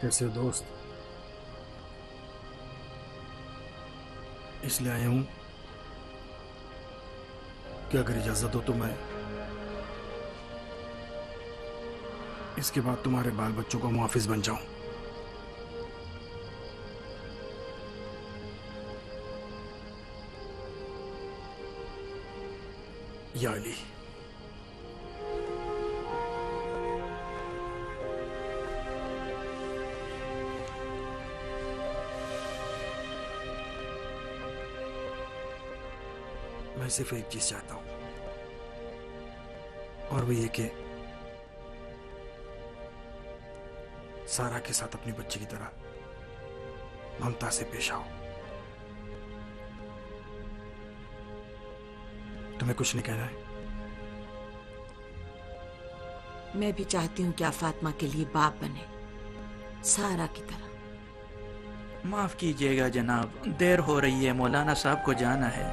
कैसे हो दोस्त? इसलिए आया हूं कि अगर इजाजत हो तो मैं इसके बाद तुम्हारे बाल बच्चों का मुहाफिज बन जाऊं। या अली, मैं सिर्फ एक चीज चाहता हूं, और वो ये कि सारा के साथ अपनी बच्ची की तरह ममता से पेश आओ। तुम्हें कुछ नहीं कहना है? मैं भी चाहती हूँ कि आप फातिमा के लिए बाप बने, सारा की तरह। माफ कीजिएगा जनाब, देर हो रही है, मौलाना साहब को जाना है।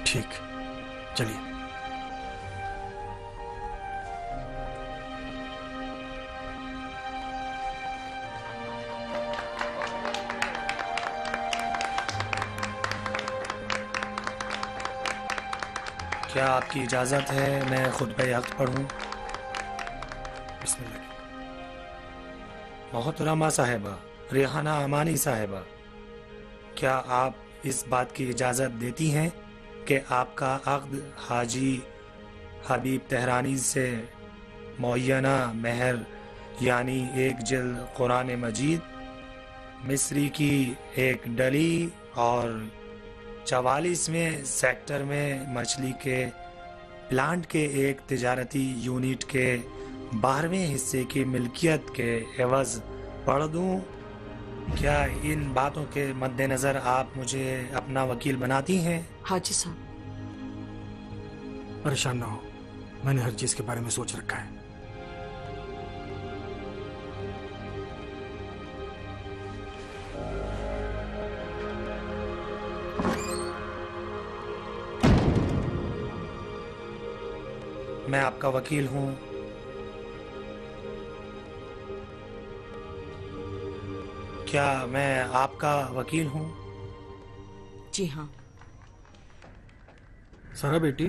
ठीक, चलिए। क्या आपकी इजाज़त है मैं खुतबा वक्त पढ़ूं? बिस्मिल्लाह। मोहतरमा साहिबा, रेहाना अमानी साहिबा, क्या आप इस बात की इजाज़त देती हैं कि आपका अक़्द हाजी हबीब तेहरानी से मुअय्यना महर यानी एक जिल्द कुरान मजीद, मिस्री की एक डली और 44वें सेक्टर में मछली के प्लांट के एक तिजारती यूनिट के 12वें हिस्से की मिल्कियत के एवज़ पढ़ दूं? क्या इन बातों के मद्देनज़र आप मुझे अपना वकील बनाती हैं? हाजी साहब, परेशान ना हो, मैंने हर चीज के बारे में सोच रखा है। मैं आपका वकील हूँ। क्या मैं आपका वकील हूँ? जी हाँ। सारा बेटी,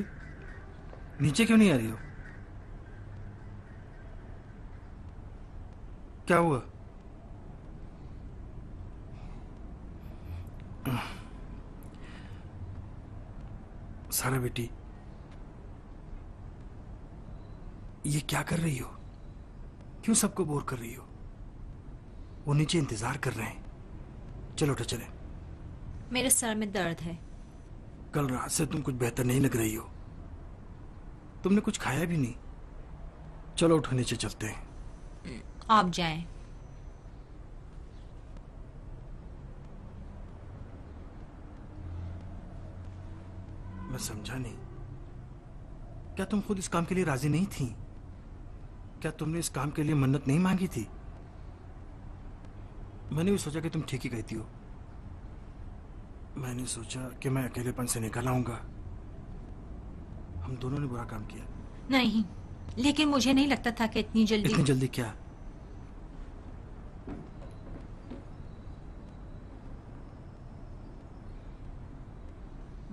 नीचे क्यों नहीं आ रही हो? क्या हुआ? सारा बेटी, ये क्या कर रही हो? क्यों सबको बोर कर रही हो? वो नीचे इंतजार कर रहे हैं। चलो उठो, चले। मेरे सर में दर्द है। कल रात से तुम कुछ बेहतर नहीं लग रही हो। तुमने कुछ खाया भी नहीं। चलो उठो, नीचे चलते हैं। आप जाएं। मैं समझा नहीं। क्या तुम खुद इस काम के लिए राजी नहीं थी? क्या तुमने इस काम के लिए मन्नत नहीं मांगी थी? मैंने भी सोचा कि तुम ठीक ही कहती हो। मैंने सोचा कि मैं अकेलेपन से निकल आऊंगा। हम दोनों ने बुरा काम किया। नहीं, लेकिन मुझे नहीं लगता था कि इतनी जल्दी। इतनी जल्दी क्या?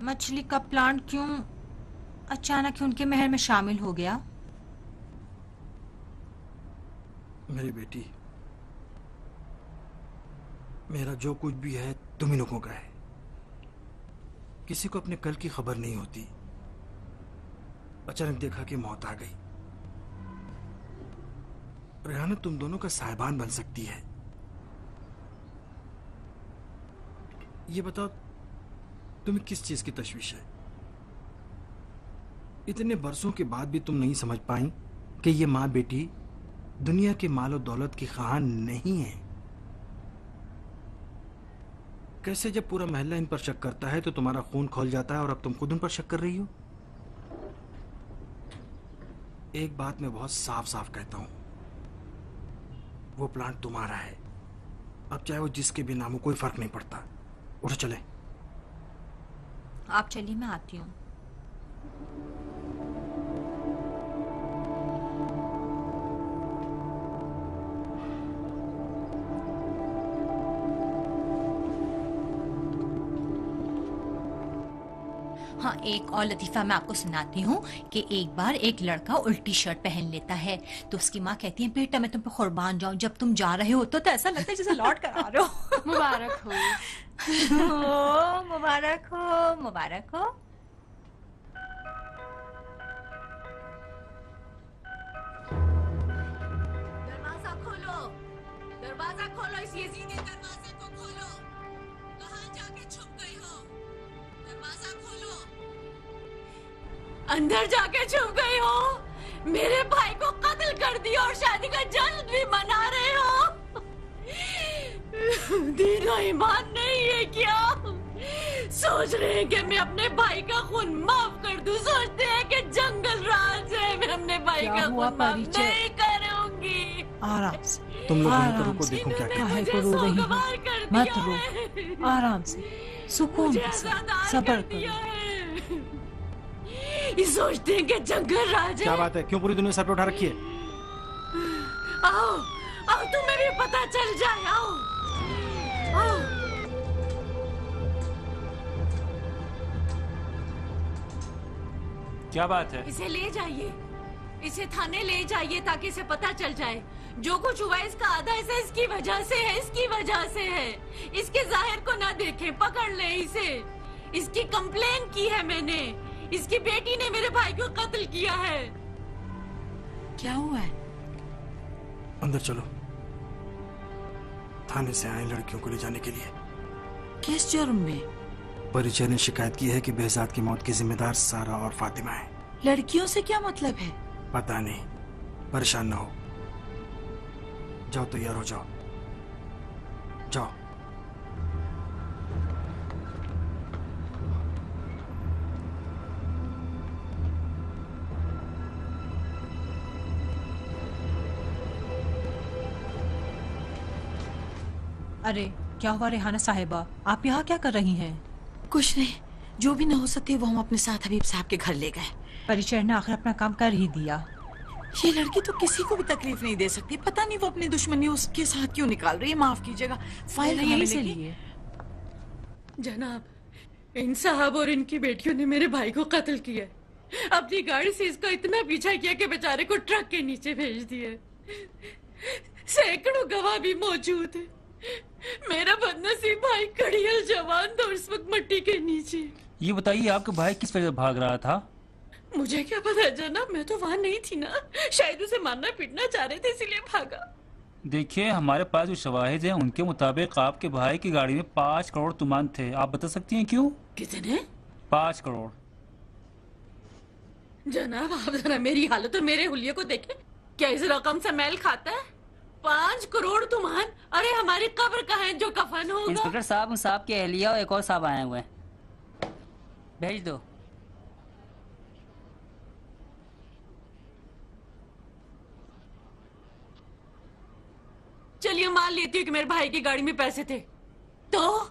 मछली का प्लांट क्यों अचानक उनके महल में शामिल हो गया? मेरी बेटी, मेरा जो कुछ भी है तुम ही लोगों का है। किसी को अपने कल की खबर नहीं होती। अचानक देखा कि मौत आ गई। रेहाना तुम दोनों का साहिबान बन सकती है। ये बताओ, तुम्हें किस चीज की तशवीश है? इतने बरसों के बाद भी तुम नहीं समझ पाई कि ये माँ बेटी दुनिया के माल और दौलत की ख्वाहान नहीं है। कैसे जब पूरा महल्ला इन पर शक करता है तो तुम्हारा खून खौल जाता है और अब तुम खुद उन पर शक कर रही हो? एक बात मैं बहुत साफ साफ कहता हूं, वो प्लांट तुम्हारा है। अब चाहे वो जिसके भी नाम हो, कोई फर्क नहीं पड़ता। उठो चले। आप चलिए, मैं आती हूँ। हाँ, एक और लतीफा मैं आपको सुनाती हूँ कि एक बार एक लड़का उल्टी शर्ट पहन लेता है तो उसकी माँ कहती है, बेटा मैं तुम पे कुर्बान जाऊं, जब तुम जा रहे हो तो ऐसा लगता है जैसे लौट कर आ रहे हो। मुबारक हो। मुबारक हो, मुबारक हो। दरवाजा खोलो, दरवाजा खोलो, इस यजीदी दरवाजे को खोलो। कहाँ जाके छुप गई हो? दरवाजा खोलो। अंदर जाके छुप गई हो? मेरे भाई को कत्ल कर दिया और शादी का जश्न भी मना रहे हो? दीन और ईमान नहीं है क्या? सोच रहे हैं कि मैं अपने भाई का खून माफ कर दूं, सोचते हैं कि जंगल राज है, मैं अपने भाई क्या का हुआ खून माफ परिचय? नहीं करूंगी। आराम से, तुम लोग वहीं पर आराम रुको, से। देखो क्या इन्होंने कहते हैं। काहे को रो मुझे रही हो? सोगवार कर मत दिया रो, है। आराम से, सुकून मुझे के साथ आजादार सब्र कर दिया करो। है। ये सोचते हैं कि जंगल राज क्या है। बात है, क्यों पूरी दुनिया सर पे उठा रखी है? आओ, आओ, तुम्हें भी पता चल जाए, आओ, आओ। क्या बात है? इसे ले जाइए, इसे थाने ले जाइए ताकि इसे पता चल जाए जो कुछ हुआ इसका आधा हिस्सा इसकी वजह से है, इसकी वजह से है। इसके जाहिर को ना देखें, पकड़ ले इसे। इसकी कंप्लेन की है मैंने, इसकी बेटी ने मेरे भाई को कत्ल किया है। क्या हुआ है? अंदर चलो, थाने से आए लड़कियों को ले जाने के लिए। किस जुर्म में? परिचय ने शिकायत की है कि behzad की मौत की जिम्मेदार सारा और फातिमा है। लड़कियों से क्या मतलब है? पता नहीं, परेशान ना हो। जाओ, तैयार हो जाओ, जाओ। अरे क्या हुआ रेहाना साहिबा, आप यहाँ क्या कर रही हैं? कुछ नहीं, जो भी न हो सकती वो हम अपने साथ हबीब साहब के घर ले गए। परिचय ने आखिर अपना काम कर ही दिया। ये लड़की तो किसी को भी तकलीफ नहीं दे सकती, पता नहीं वो अपनी दुश्मनी उसके साथ क्यों निकाल रही है। माफ कीजिएगा, फाइल कहाँ यहीं से मिलेगी? लिए। जनाब, इन साहब और इनकी बेटियों ने मेरे भाई को कत्ल किया। अपनी गाड़ी से इसका इतना पीछा किया कि बेचारे को ट्रक के नीचे भेज दिए। सैकड़ों गवाह भी मौजूद है। मेरा बदनसीब भाई कड़ियल जवान था इस वक्त मट्टी के नीचे। ये बताइए आपका भाई किस वजह से भाग रहा था? मुझे क्या पता जनाब, मैं तो वहाँ नहीं थी ना। शायद उसे मारना पीटना चाह रहे थे इसीलिए भागा। देखिए, हमारे पास जो शवाहिद हैं उनके मुताबिक आपके भाई की गाड़ी में 5 करोड़ तुमान थे। आप बता सकती हैं क्यों? कितने? 5 करोड़। जनाब, आप जरा मेरी हालत और मेरे हुलिये को देखें। क्या इस रकम से मैल खाता है? 5 करोड़ तुमान? अरे हमारी कब्र कहाँ है जो कफन होगा? इंस्पेक्टर साहब, उन साहब के अहलिया और एक और साहब आए हुए हैं, भेज दो। चलिए मान लेती हूँ कि मेरे भाई की गाड़ी में पैसे थे, तो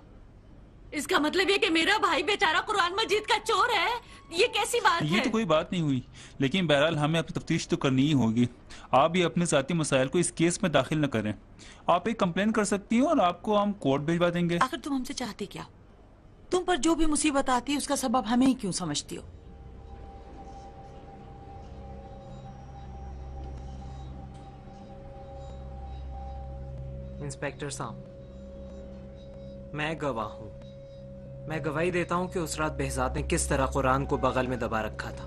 इसका मतलब ये कि मेरा भाई बेचारा कुरान मजीद का चोर है? ये कैसी बात ये है? तो कोई बात नहीं हुई, लेकिन बहरहाल हमें अपनी तफ्तीश तो करनी ही होगी। आप भी अपने साथी मसाइल को इस केस में दाखिल न करें। आप एक कंप्लेन कर सकती हैं और आपको हम कोर्ट भिजवा देंगे। आखिर तुम हमसे चाहते क्या? तुम पर जो भी मुसीबत आती है उसका सबब हमें ही क्यों समझती हो? इंस्पेक्टर साहब, मैं गवाह हूँ। मैं गवाही देता हूँ कि उस रात behzad ने किस तरह कुरान को बगल में दबा रखा था।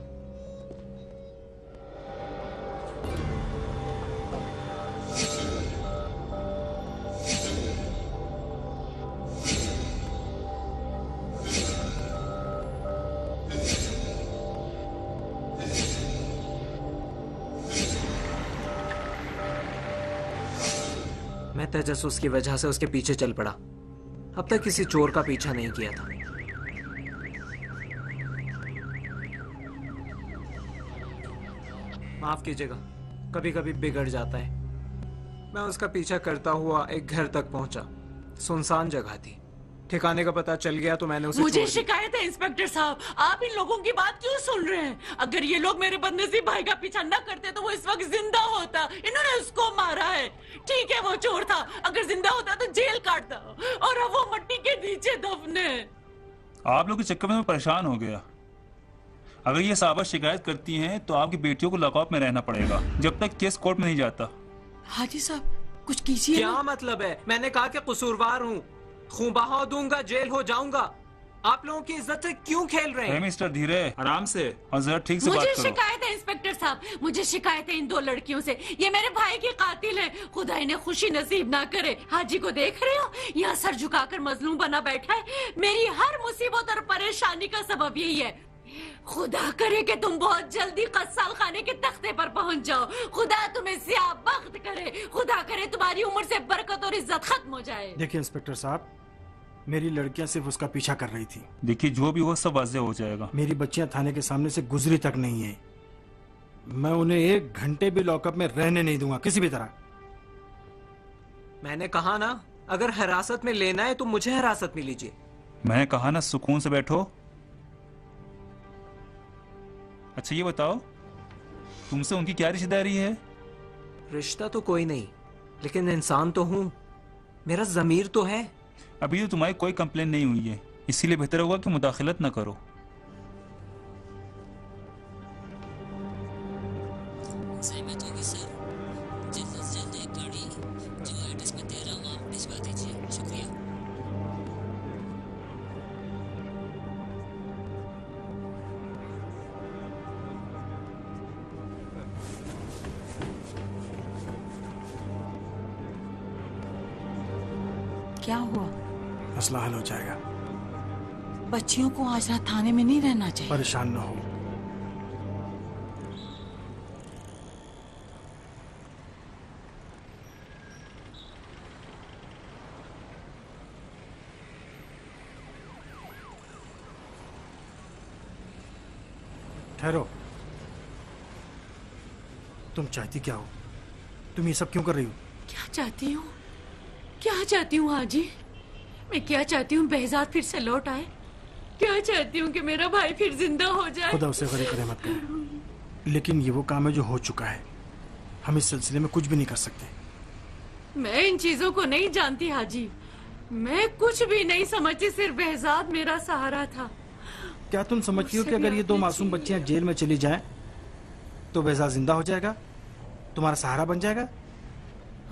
मैं तजस्सुस की वजह से उसके पीछे चल पड़ा। अब तक किसी चोर का पीछा नहीं किया था। माफ कीजिएगा, कभी कभी बिगड़ जाता है। मैं उसका पीछा करता हुआ एक घर तक पहुंचा। सुनसान जगह थी। ठिकाने का पता चल गया तो मैंने उसे मुझे छोड़ दिया। शिकायत है इंस्पेक्टर साहब, आप इन लोगों की बात क्यों सुन रहे हैं? अगर ये लोग मेरे बदनसीब भाई का पीछा न करते तो वो इस वक्त जिंदा होता। इन्होंने उसको मारा है। ठीक है वो चोर था, अगर जिंदा होता तो जेल काटता, और अब वो मिट्टी के नीचे दफन है। आप लोग के चक्कर में मैं परेशान हो गया। अगर ये साहबा शिकायत करती हैं तो आपकी बेटियों को लॉकअप में रहना पड़ेगा जब तक केस कोर्ट में नहीं जाता। हाजी साहब कुछ कीजिए क्या ना। मतलब है? मैंने कहा कि कसूरवार हूँ, खून बहा दूंगा, जेल हो जाऊंगा। आप लोगों की इज्जत से क्यों खेल रहे हैं? मिस्टर धीरे, आराम से और जरा ठीक से बात मुझे करो। शिकायत है इंस्पेक्टर साहब, मुझे शिकायत है इन 2 लड़कियों से। ये मेरे भाई की कातिल है। खुदा इन्हें खुशी नसीब ना करे। हाजी को देख रहे हो, यहाँ सर झुकाकर मजलूम बना बैठा है। मेरी हर मुसीबत और परेशानी का सबब यही है। खुदा करे कि तुम बहुत जल्दी कत्साल खाने के तख्ते पर पहुंच जाओ। खुदा तुम्हें स्याह बख्त करे। खुदा करे तुम्हारी उम्र से बरकत और इज्जत खत्म हो जाए। देखिए इंस्पेक्टर साहब, मेरी लड़कियां सिर्फ उसका पीछा कर रही थी। देखिए जो भी हो सब वाज़ेह हो जाएगा। मेरी बच्चियां थाने के सामने से गुजरी तक नहीं है। मैं उन्हें 1 घंटे भी लॉकअप में रहने नहीं दूंगा किसी भी तरह। मैंने कहा ना, अगर हिरासत में लेना है तो मुझे हिरासत में लीजिए। मैंने कहा ना सुकून से बैठो। अच्छा ये बताओ, तुमसे उनकी क्या रिश्तेदारी है? रिश्ता तो कोई नहीं, लेकिन इंसान तो हूं। मेरा जमीर तो है। अभी तो तुम्हारी कोई कंप्लेन नहीं हुई है, इसीलिए बेहतर होगा कि मुदाखलत न करो। सहमत होगी सर। जल्द से जल्द एक गाड़ी जो एड्रेस में दे रहा हूँ आप भिजवा दीजिए। शुक्रिया। क्या हुआ? मसला हल हो जाएगा, बच्चियों को आज रात थाने में नहीं रहना चाहिए। परेशान न हो। ठहरो, तुम चाहती क्या हो? तुम ये सब क्यों कर रही हो? क्या चाहती हूँ? क्या चाहती हूँ हाजी? मैं क्या चाहती हूँ? behzad फिर से लौट आए। क्या चाहती हूँ कि मेरा भाई फिर जिंदा हो जाए। खुदा उसे गरीब करे मत करे। लेकिन ये वो काम है जो हो चुका है। हम इस सिलसिले में कुछ भी नहीं कर सकते। मैं इन चीजों को नहीं जानती हाजी। मैं कुछ भी नहीं समझती, सिर्फ behzad मेरा सहारा था। क्या तुम समझती हो कि अगर ये 2 मासूम बच्चियां जेल में चली जाएं, तो बेहजाद जिंदा हो जाएगा, तुम्हारा सहारा बन जाएगा?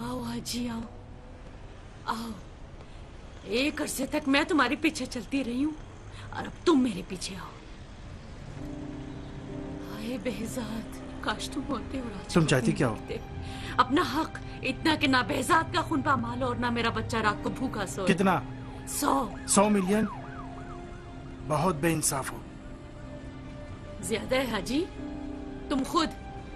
आओ हाजी आओ, आओ। एक अरसे तक मैं तुम्हारे पीछे चलती रही हूँ और अब तुम मेरे पीछे आओ। हाय behzad, काश तुम होते और आज तुम को चाहती तुम क्या हो? होते। अपना हक, इतना कि ना behzad का खून पामाल और ना मेरा बच्चा रात को भूखा सोए। कितना? 100 मिलियन? बहुत बेइंसाफ हो। ज्यादा है हाजी। तुम खुद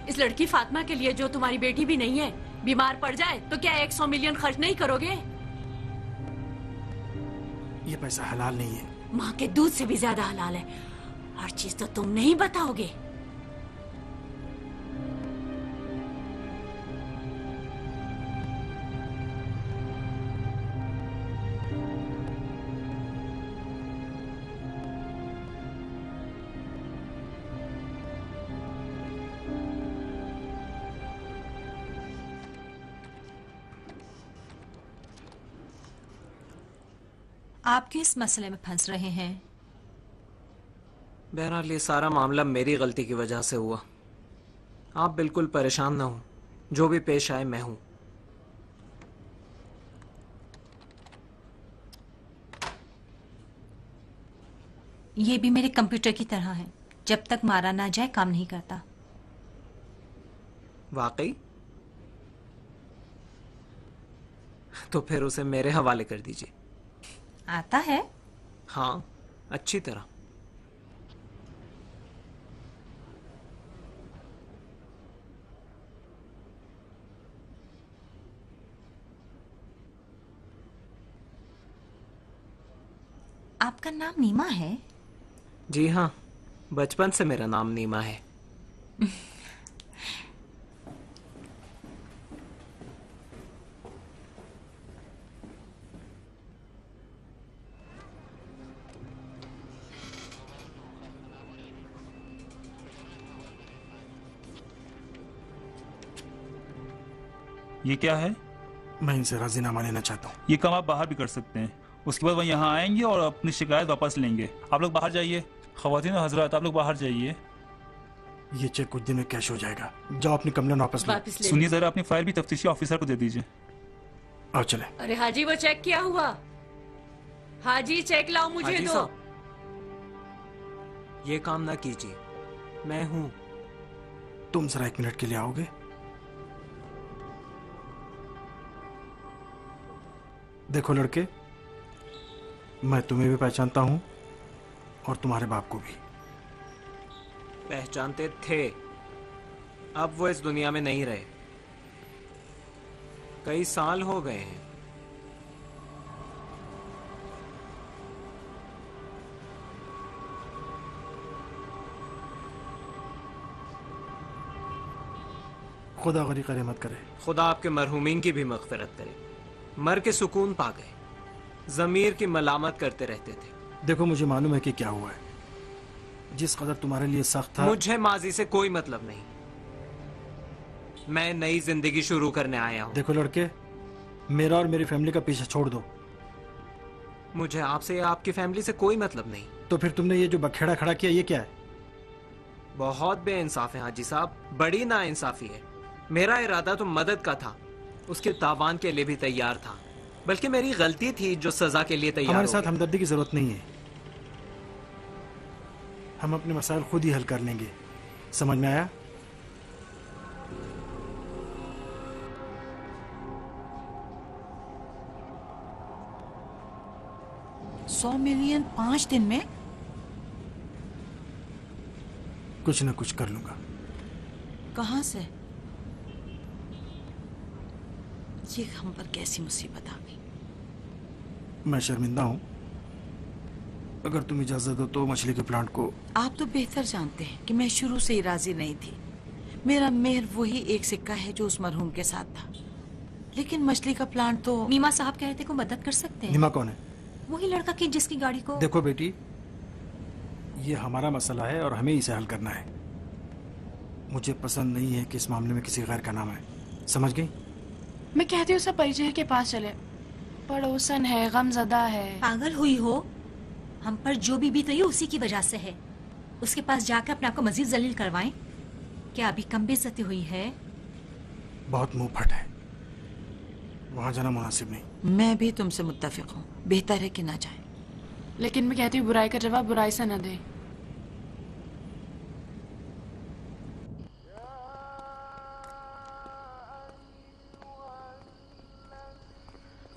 इस लड़की फातिमा के लिए, जो तुम्हारी बेटी भी नहीं है, बीमार पड़ जाए तो क्या 100 मिलियन खर्च नहीं करोगे? ये पैसा हलाल नहीं है। माँ के दूध से भी ज्यादा हलाल है। हर चीज तो तुम नहीं बताओगे। आप किस मसले में फंस रहे हैं? बहरहाल ये सारा मामला मेरी गलती की वजह से हुआ। आप बिल्कुल परेशान ना हो, जो भी पेश आए मैं हूं। ये भी मेरे कंप्यूटर की तरह है, जब तक मारा ना जाए काम नहीं करता। वाकई? तो फिर उसे मेरे हवाले कर दीजिए। आता है? हाँ, अच्छी तरह। आपका नाम नीमा है? जी हाँ, बचपन से मेरा नाम नीमा है। ये क्या है? मैं इनसे राजीनामा लेना चाहता हूँ। ये काम आप बाहर भी कर सकते हैं, उसके बाद वह यहाँ आएंगे और अपनी शिकायत वापस लेंगे। आप लोग बाहर जाइए। ख़वातीन और हजरात, आप लोग बाहर जाइए। ये चेक कुछ दिन में कैश हो जाएगा। जाओ अपनी कंप्लेन वापस लो। सुनिए जरा, अपनी फाइल भी तफ्तीशी ऑफिसर को दे दीजिए। आओ चले। अरे हाजी, वो चेक क्या हुआ? हाजी, चेक लाओ, मुझे हाजी दो। साहब, ये काम ना कीजिए, मैं हूं। तुम जरा 1 मिनट के लिए आओगे? देखो लड़के, मैं तुम्हें भी पहचानता हूं और तुम्हारे बाप को भी। पहचानते थे, अब वो इस दुनिया में नहीं रहे। कई साल हो गए हैं। खुदा गनी करे मत करे। खुदा आपके मरहूमीन की भी मगफिरत करे। मर के सुकून पा गए, जमीर की मलामत करते रहते थे। देखो, मुझे मालूम है कि क्या हुआ है। जिस कदर तुम्हारे लिए सख्त था। मुझे माजी से कोई मतलब नहीं। मैं नई जिंदगी शुरू करने आया हूं। देखो लड़के, मेरा और मेरी फैमिली का पीछा छोड़ दो। मुझे आपसे या आपकी फैमिली से कोई मतलब नहीं। तो फिर तुमने ये जो बखेड़ा खड़ा किया, ये क्या है? बहुत बेइंसाफ है हाजी साहब, बड़ी नाइंसाफी है। मेरा इरादा तो मदद का था, उसके तावान के लिए भी तैयार था, बल्कि मेरी गलती थी जो सजा के लिए तैयार हमारे हो साथ गया। हमदर्दी की जरूरत नहीं है। हम अपने मसाइल खुद ही हल कर लेंगे। समझ में आया? $100 मिलियन 5 दिन में? कुछ न कुछ कर लूंगा। कहां से? ये हम पर कैसी मुसीबत आ गई। मैं शर्मिंदा हूं। अगर तुम इजाजत दो तो मछली के प्लांट को। आप तो बेहतर जानते हैं कि मैं शुरू से ही राजी नहीं थी। मेरा मेहर वही एक सिक्का है जो उस मरहूम के साथ था, लेकिन मछली का प्लांट तो। नीमा साहब कह रहे थे को मदद कर सकते हैं। नीमा कौन है? वही लड़का की जिसकी गाड़ी को। देखो बेटी, ये हमारा मसला है और हमें इसे हल करना है। मुझे पसंद नहीं है कि इस मामले में किसी गैर का नाम है। समझ गई? मैं कहती हूँ सब परिचय के पास चले। पड़ोसन है, गमजदा है। पागल हुई हो? हम पर जो भी बीत रही है उसी की वजह से है। उसके पास जाकर अपने आप को मजीद जलील करवाएं? क्या अभी कम बेइज्जती हुई है? बहुत मुंह फट है, वहां जाना मुनासिब नहीं। मैं भी तुमसे मुत्तफिक हूँ, बेहतर है कि ना जाए। लेकिन मैं कहती हूँ बुराई का जवाब बुराई से न दे।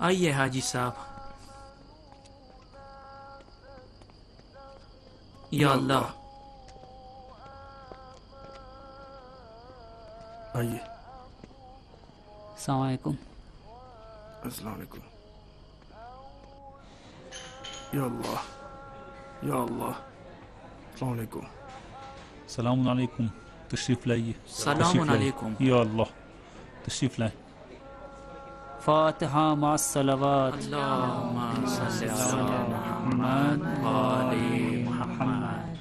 आइए हाजी साहब। या अल्लाह। आइए। अस्सलाम वालेकुम। अस्सलाम वालेकुम। या अल्लाह, या अल्लाह। अस्सलाम वालेकुम। सलाम अलैकुम। तशरीफ लाइए। सलाम अलैकुम। या अल्लाह, तशरीफ लाए। फातिहा मास सलावत। अल्लाहुम्मा सल्ली अला मुहम्मद व आले मुहम्मद।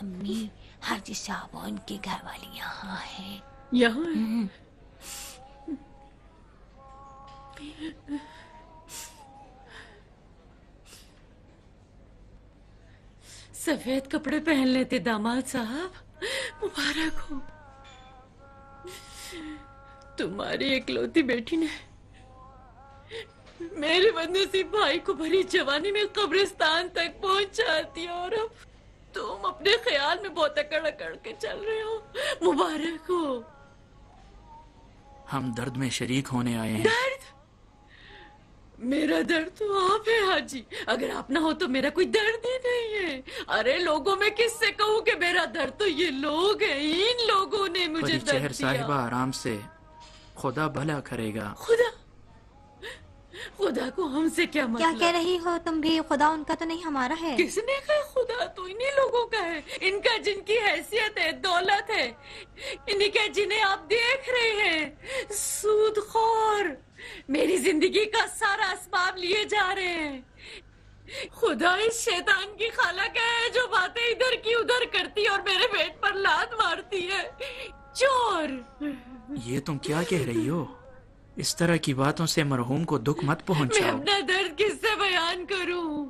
अम्मी, हाजी साहब और उनके घर वाली यहाँ है। यहाँ सफेद कपड़े पहन लेते दामाद साहब, मुबारक हो। तुम्हारी एकलौती बेटी ने मेरे बदनसीब भाई को भरी जवानी में कब्रिस्तान तक पहुंचा दिया और अब तुम अपने ख्याल में बहुत अकड़ अकड़ के चल रहे हो। मुबारक हो। हम दर्द में शरीक होने आए हैं। दर्द? मेरा दर्द तो आप है हाजी। अगर आप ना हो तो मेरा कोई दर्द ही नहीं है। अरे लोगों में किससे कहूँ कि मेरा दर्द तो ये लोग हैं। इन लोगों ने मुझे दर्द परिचहर दिया। साहिबा आराम से, खुदा भला करेगा। खुदा? खुदा को हमसे क्या मतलब? क्या कह रही हो तुम भी? खुदा उनका तो नहीं, हमारा है। किसने कहा? खुदा तो इन्हीं लोगों का है। इनका जिनकी हैसियत है, दौलत है, इन्हीं का जिन्हें आप देख रहे हैं। सूदखोर मेरी जिंदगी का सारा असबाब लिए जा रहे हैं। खुदा इस शैतान की खाला क्या है जो बातें इधर की उधर करती और मेरे पेट पर लात मारती है। चोर। ये तुम क्या कह रही हो? इस तरह की बातों से मरहूम को दुख मत मैं पहुंचाओ। अपना दर्द किससे बयान करूं?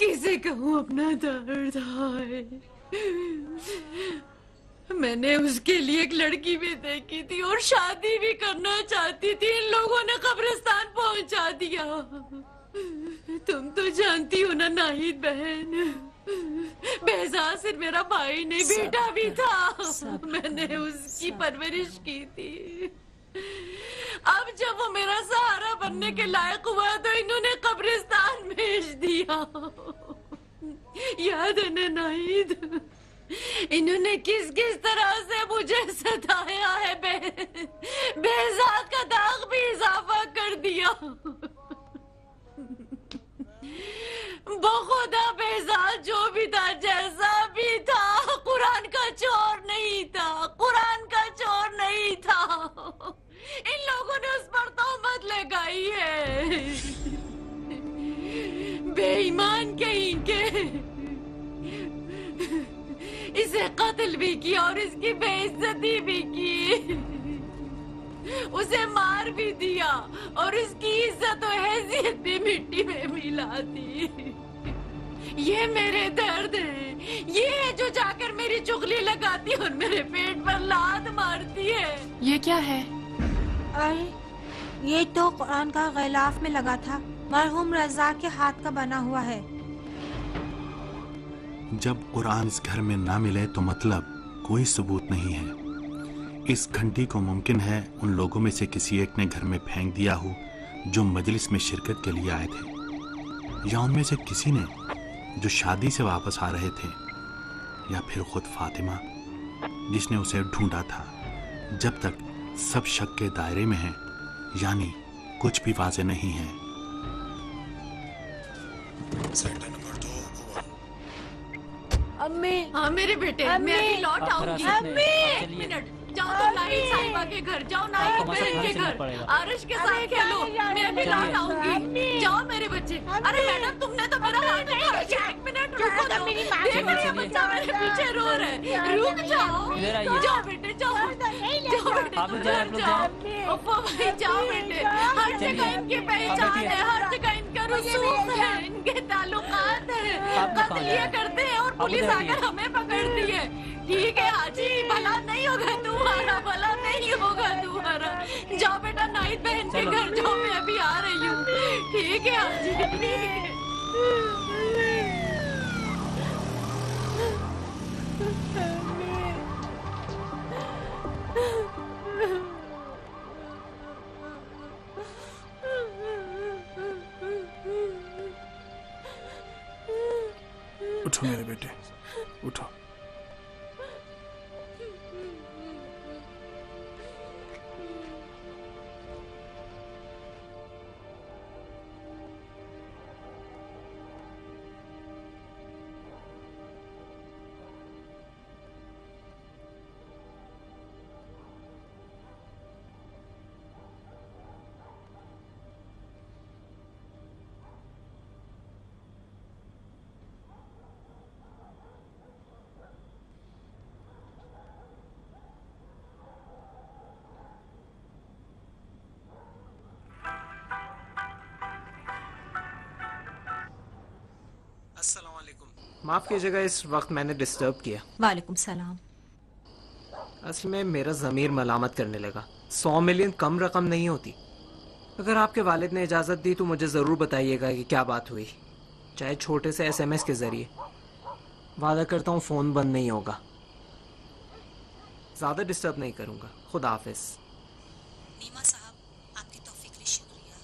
किसे कहूं अपना दर्द? हाय, मैंने उसके लिए एक लड़की भी देखी थी और शादी भी करना चाहती थी। इन लोगों ने कब्रिस्तान पहुंचा दिया। तुम तो जानती हो ना नाहिद बहन, बेहसास सिर्फ मेरा भाई नहीं बेटा भी था। मैंने उसकी परवरिश की थी। अब जब वो मेरा सहारा बनने के लायक हुआ तो इन्होंने कब्रिस्तान भेज दिया। याद है ना नाहिद, इन्होंने किस किस तरह से मुझे सताया है। बेहसास का दाग भी इजाफा कर दिया। बखुदा बेहसास जो भी था, जैसा भी था, कुरान का चोर नहीं था। कुरान का चोर नहीं था। इन लोगों ने उस पर तोहमत लगाई है। बेईमान कहीं के। इसे कत्ल भी किया और इसकी बेइज्जती भी की। उसे मार भी दिया और इसकी इज्जत और हैसियत भी मिट्टी में मिला दी। ये मेरे दर्द है। ये है जो जाकर मेरी चुगली लगाती और मेरे पेट पर लात मारती है। ये क्या है? अरे ये तो कुरान का गिलाफ में लगा था। मरहूम रजा के हाथ का बना हुआ है। जब कुरान इस घर में ना मिले तो मतलब कोई सबूत नहीं है। इस घंटी को मुमकिन है उन लोगों में से किसी एक ने घर में फेंक दिया हो जो मजलिस में शिरकत के लिए आए थे, या उनमें से किसी ने जो शादी से वापस आ रहे थे, या फिर खुद फातिमा जिसने उसे ढूंढा था। जब तक सब शक के दायरे में है, यानी कुछ भी वाज़ेह नहीं है। अम्मी, हाँ मेरे बेटे, मैं अभी लौट आऊंगी। एक मिनट, जाओ तुम नाहिद साहिबा के घर जाओ, नाहिद बहन के घर, आरिश के साथ खेलो। मैं अभी लौट आऊंगी। जाओ मेरे बच्चे। अरे मैडम, तुमने तो मेरा हाथ पकड़ लिया। एक मिनट रुको तो। देखो ये बच्चा मेरे पीछे रो रहा है। रुक जाओ। जाओ बेटे, जाओ। जाओ बेटे, जाओ। ओप्पो भाई, जाओ बेटे। हर जगह इनकी पहचान है, हर जगह इनका रसूख है, इनके ताल्लुकात है। कत्ल ये करते हैं और पुलिस आकर हमें पकड़ती है। ठीक है हाजी, भला नहीं होगा तुम्हारा, भला नहीं होगा तुम्हारा। जाओ बेटा नाहिद बहन के घर जाओ, मैं अभी आ रही हूँ। ठीक है हाजी, ठीक है। उठो मेरे बेटे, उठो। माफ कीजिएगा, इस वक्त मैंने डिस्टर्ब किया। वालेकुम सलाम। असल में मेरा ज़मीर मलामत करने लगा। 100 मिलियन कम रकम नहीं होती। अगर आपके वालिद ने इजाज़त दी तो मुझे ज़रूर बताइएगा कि क्या बात हुई, चाहे छोटे से SMS के ज़रिए। वादा करता हूँ फ़ोन बंद नहीं होगा। ज़्यादा डिस्टर्ब नहीं करूँगा। खुदा हाफिज़। नीमा साहब, आपकी तौफीक के लिए शुक्रिया।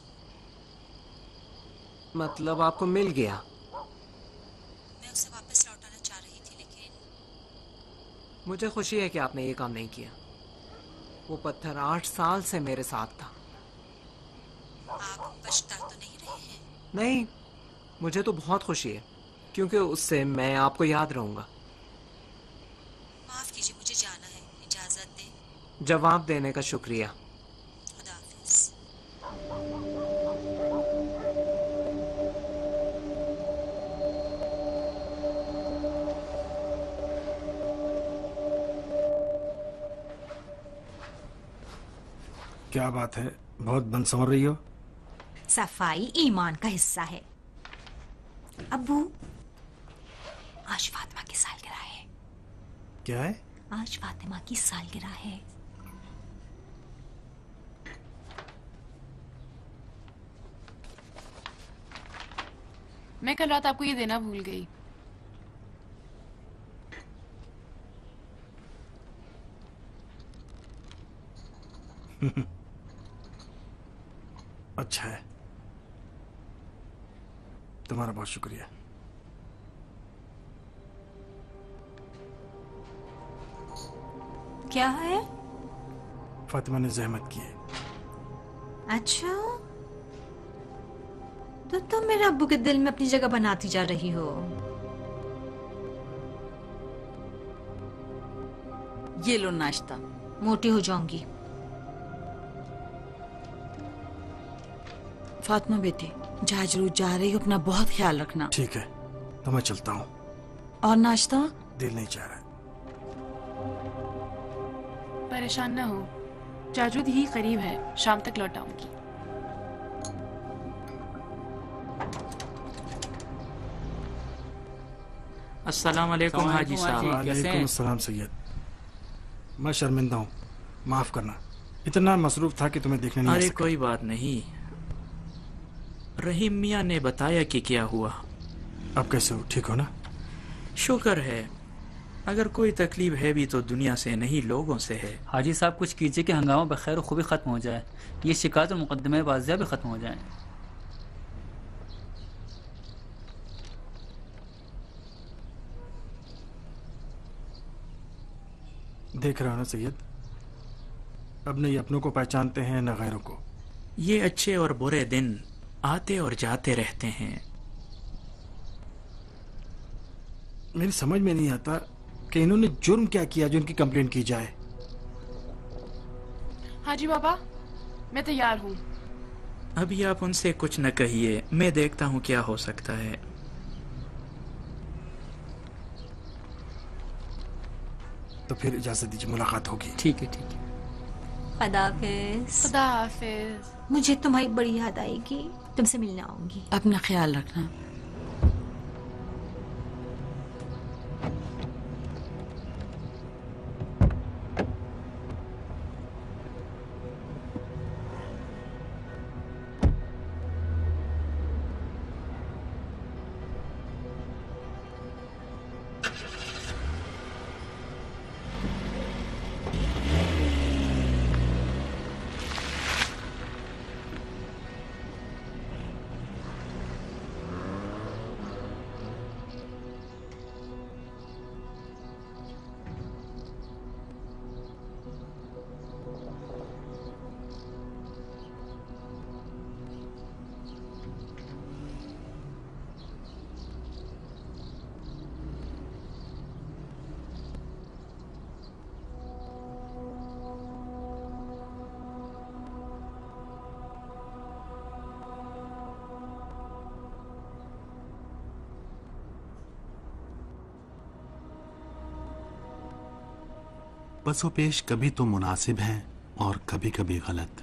मतलब आपको मिल गया? मैं उसे वापस लौटाना चाह रही थी, लेकिन मुझे खुशी है कि आपने ये काम नहीं किया। वो पत्थर 8 साल से मेरे साथ था। आप पछता तो नहीं रहे हैं? नहीं, मुझे तो बहुत खुशी है, क्योंकि उससे मैं आपको याद रहूंगा। माफ कीजिए, मुझे जाना है, इजाजत दें। जवाब देने का शुक्रिया। खुदा हाफिज। क्या बात है, बहुत बन संवर रही हो। सफाई ईमान का हिस्सा है। अब्बू, आज फातिमा की सालगिरह है। क्या है? आज फातिमा की सालगिरह है। मैं कल रात आपको ये देना भूल गई। अच्छा है, तुम्हारा बहुत शुक्रिया। क्या है? फातिमा ने जहमत की है। अच्छा, तो तुम मेरे अब्बू के दिल में अपनी जगह बनाती जा रही हो। ये लो नाश्ता। मोटी हो जाऊंगी। फातिमा बेटी, जहाँ जरूर जा रही हो अपना बहुत ख्याल रखना। ठीक है, तो मैं चलता हूँ। और नाश्ता? दिल नहीं चाह रहा। परेशान ना हो, जाजूद ही करीब है, शाम तक लौट आऊंगी। अस्सलाम वालेकुम हाजी साहब। वालेकुम अस्सलाम सैयद। मैं शर्मिंदा हूँ, माफ करना। इतना मसरूफ था कि तुम्हें देखने नहीं आ अरे सका। कोई बात नहीं, रहीम मियाँ ने बताया कि क्या हुआ। अब कैसे हो, ठीक हो ना? शुक्र है, अगर कोई तकलीफ है भी तो दुनिया से नहीं, लोगों से है। हाजी साहब कुछ कीजिए कि हंगामा बखैर खूबी ख़त्म हो जाए, ये शिकायत और मुकदमे बाजिया भी ख़त्म हो जाए। देख रहे हो ना सैयद, अब न ये अपनों को पहचानते हैं न गैरों को। ये अच्छे और बुरे दिन आते और जाते रहते हैं। मेरी समझ में नहीं आता कि इन्होंने जुर्म क्या किया जो इनकी कंप्लेंट की जाए। हाजी बाबा, मैं तैयार हूँ। अभी आप उनसे कुछ न कहिए, मैं देखता हूँ क्या हो सकता है। तो फिर इजाजत दीजिए, मुलाकात होगी। ठीक है, ठीक है। खुदा हाफिज। खुदा हाफिज। मुझे तुम्हारी बड़ी याद आएगी, तुमसे मिलने आऊंगी। अपना ख्याल रखना। पसोपेश कभी तो मुनासिब हैं और कभी कभी गलत।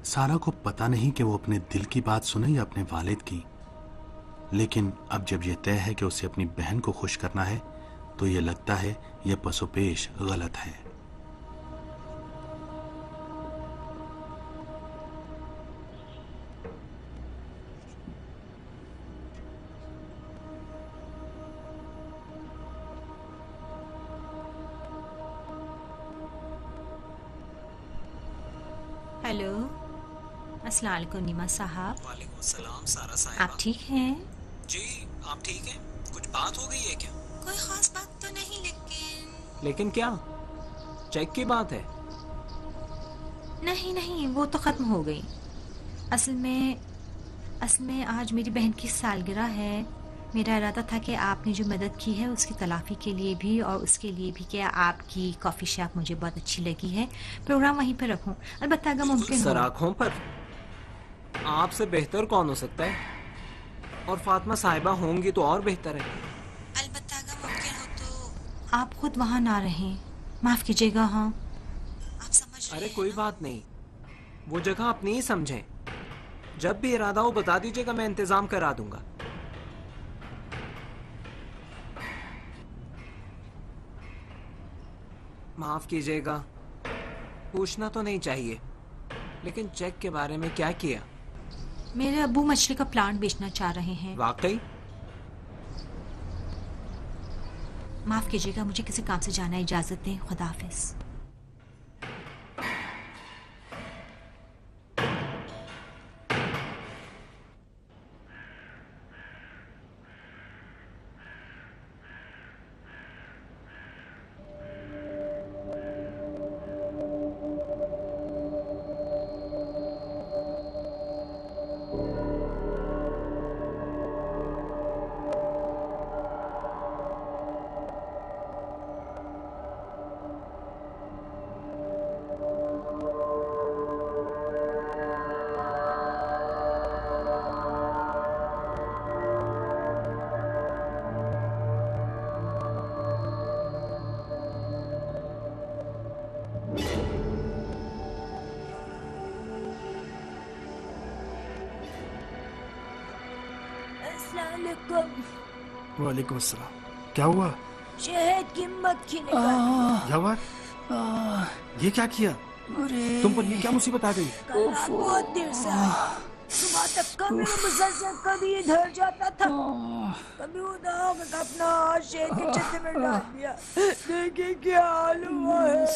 सारा को पता नहीं कि वो अपने दिल की बात सुने या अपने वालिद की, लेकिन अब जब यह तय है कि उसे अपनी बहन को खुश करना है तो ये लगता है यह पसोपेश गलत है। हेलो, अस्सलाम वालेकुम नीमा साहब। वालेकुम सलाम सारा साहब। आप ठीक हैं? जी, आप ठीक हैं? कुछ बात हो गई है क्या? कोई खास बात तो नहीं, लेकिन क्या? चेक की बात है? नहीं नहीं, वो तो खत्म हो गई। असल में आज मेरी बहन की सालगिरह है। मेरा इरादा था कि आपने जो मदद की है उसकी तलाफी के लिए भी और उसके लिए भी कि आपकी कॉफ़ी शॉप मुझे बहुत अच्छी लगी है, प्रोग्राम वहीं पर रखूं। अलबत्ता अगर मुमकिन हो। सराखों पर आपसे बेहतर कौन हो सकता है? और फातिमा साहिबा होंगी तो और बेहतर है। अलबत्ता अगर मुमकिन हो तो आप खुद वहाँ ना रहें, माफ कीजिएगा। हाँ, आप समझ रहे अरे हैं कोई ना? बात नहीं, वो जगह आप नहीं समझें। जब भी इरादा हो बता दीजिएगा, मैं इंतजाम करा दूंगा। माफ कीजिएगा, पूछना तो नहीं चाहिए, लेकिन चेक के बारे में क्या किया? मेरे अब्बू मछली का प्लांट बेचना चाह रहे हैं। वाकई? माफ कीजिएगा, मुझे किसी काम से जाना है, इजाजत दें। खुदा हाफिज। वालेकुम अस्सलाम। क्या हुआ? शहद की मक्खी ने क्या हुआ? ये क्या किया? तुम पर ये क्या मुसीबत आ गई? बहुत देर से सुबह तक कभी मुसलसल, कभी इधर जाता था, कभी उधर, अपना शहद के छत्ते में डाल दिया। देखिए क्या हाल हुआ है।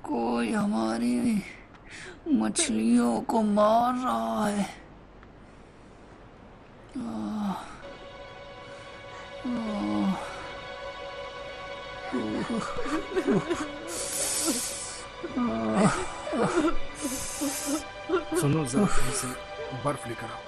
कोई हमारी मछलियों को मार रहा है। सुनो, जरा कहीं से बर्फ लेकर आओ।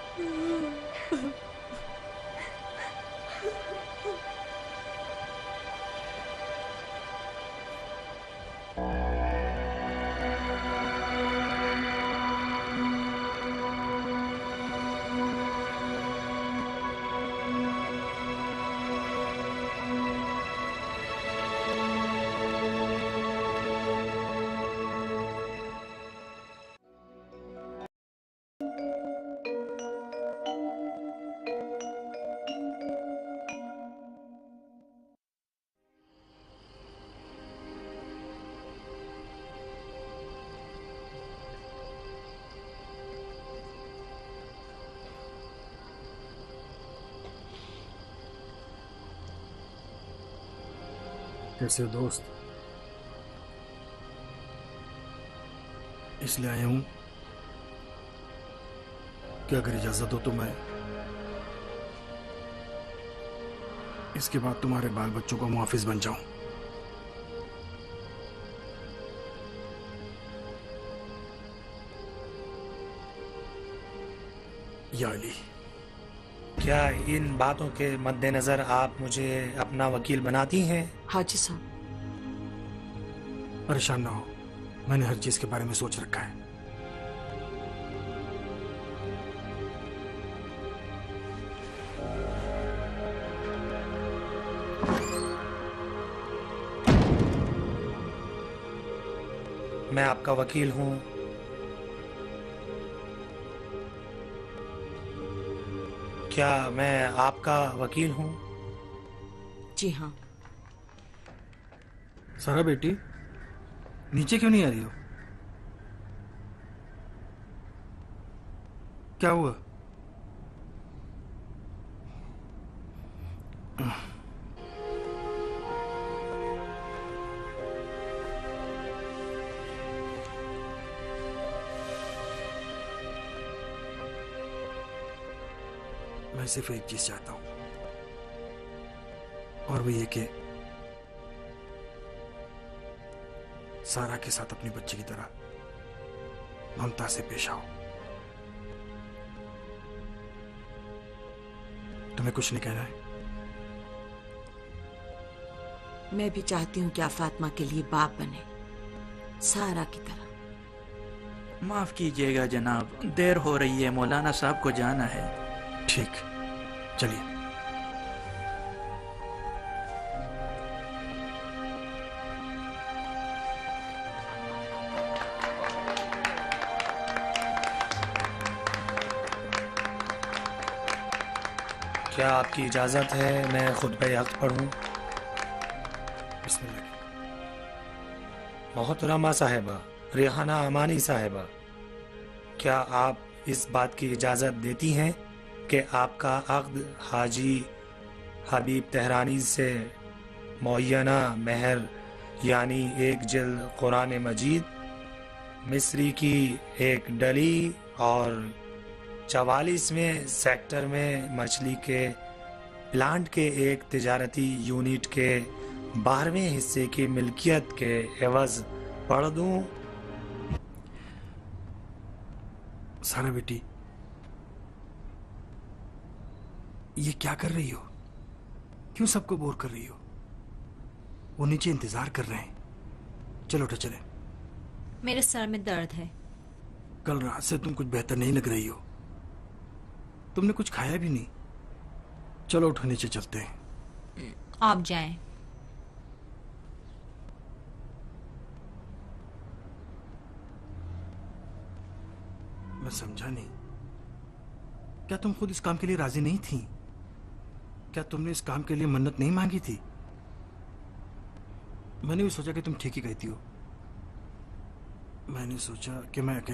कैसे हो दोस्त? इसलिए आया हूं कि अगर इजाजत हो तो मैं इसके बाद तुम्हारे बाल बच्चों का मुहाफिज बन जाऊं। या अली, क्या इन बातों के मद्देनजर आप मुझे अपना वकील बनाती हैं? हाजी साहब, परेशान ना हो, मैंने हर चीज के बारे में सोच रखा है। मैं आपका वकील हूं। क्या मैं आपका वकील हूं? जी हाँ। सारा बेटी, नीचे क्यों नहीं आ रही हो? क्या हुआ? मैं सिर्फ एक चीज चाहता हूं, और वो ये कि सारा के साथ अपनी बच्ची की तरह ममता से पेश आओ। तुम्हें कुछ नहीं कहना है? मैं भी चाहती हूँ कि आप फातिमा के लिए बाप बने, सारा की तरह। माफ कीजिएगा जनाब, देर हो रही है, मौलाना साहब को जाना है। ठीक, चलिए। क्या आपकी इजाज़त है मैं खुतबे हक़ पढ़ूं? बिस्मिल्लाह। मोहतरमा साहिबा, रेहाना अमानी साहिबा, क्या आप इस बात की इजाज़त देती हैं कि आपका अक़्द हाजी हबीब तेहरानी से मुअय्यना महर यानी एक जिल्द कुरान मजीद, मिस्री की एक डली और 44वें सेक्टर में मछली के प्लांट के एक तिजारती यूनिट के 12वें हिस्से की मिल्कियत के एवज पढ़ दूं? सारा बेटी, ये क्या कर रही हो? क्यों सबको बोर कर रही हो? वो नीचे इंतजार कर रहे हैं। चलो उठो चले। मेरे सर में दर्द है। कल रात से तुम कुछ बेहतर नहीं लग रही हो। तुमने कुछ खाया भी नहीं। चलो उठो नीचे चलते हैं। आप जाएं। मैं समझा नहीं। क्या तुम खुद इस काम के लिए राजी नहीं थी? क्या तुमने इस काम के लिए मन्नत नहीं मांगी थी? मैंने भी सोचा कि तुम ठीक ही कहती हो। मैंने सोचा कि मैं अकेले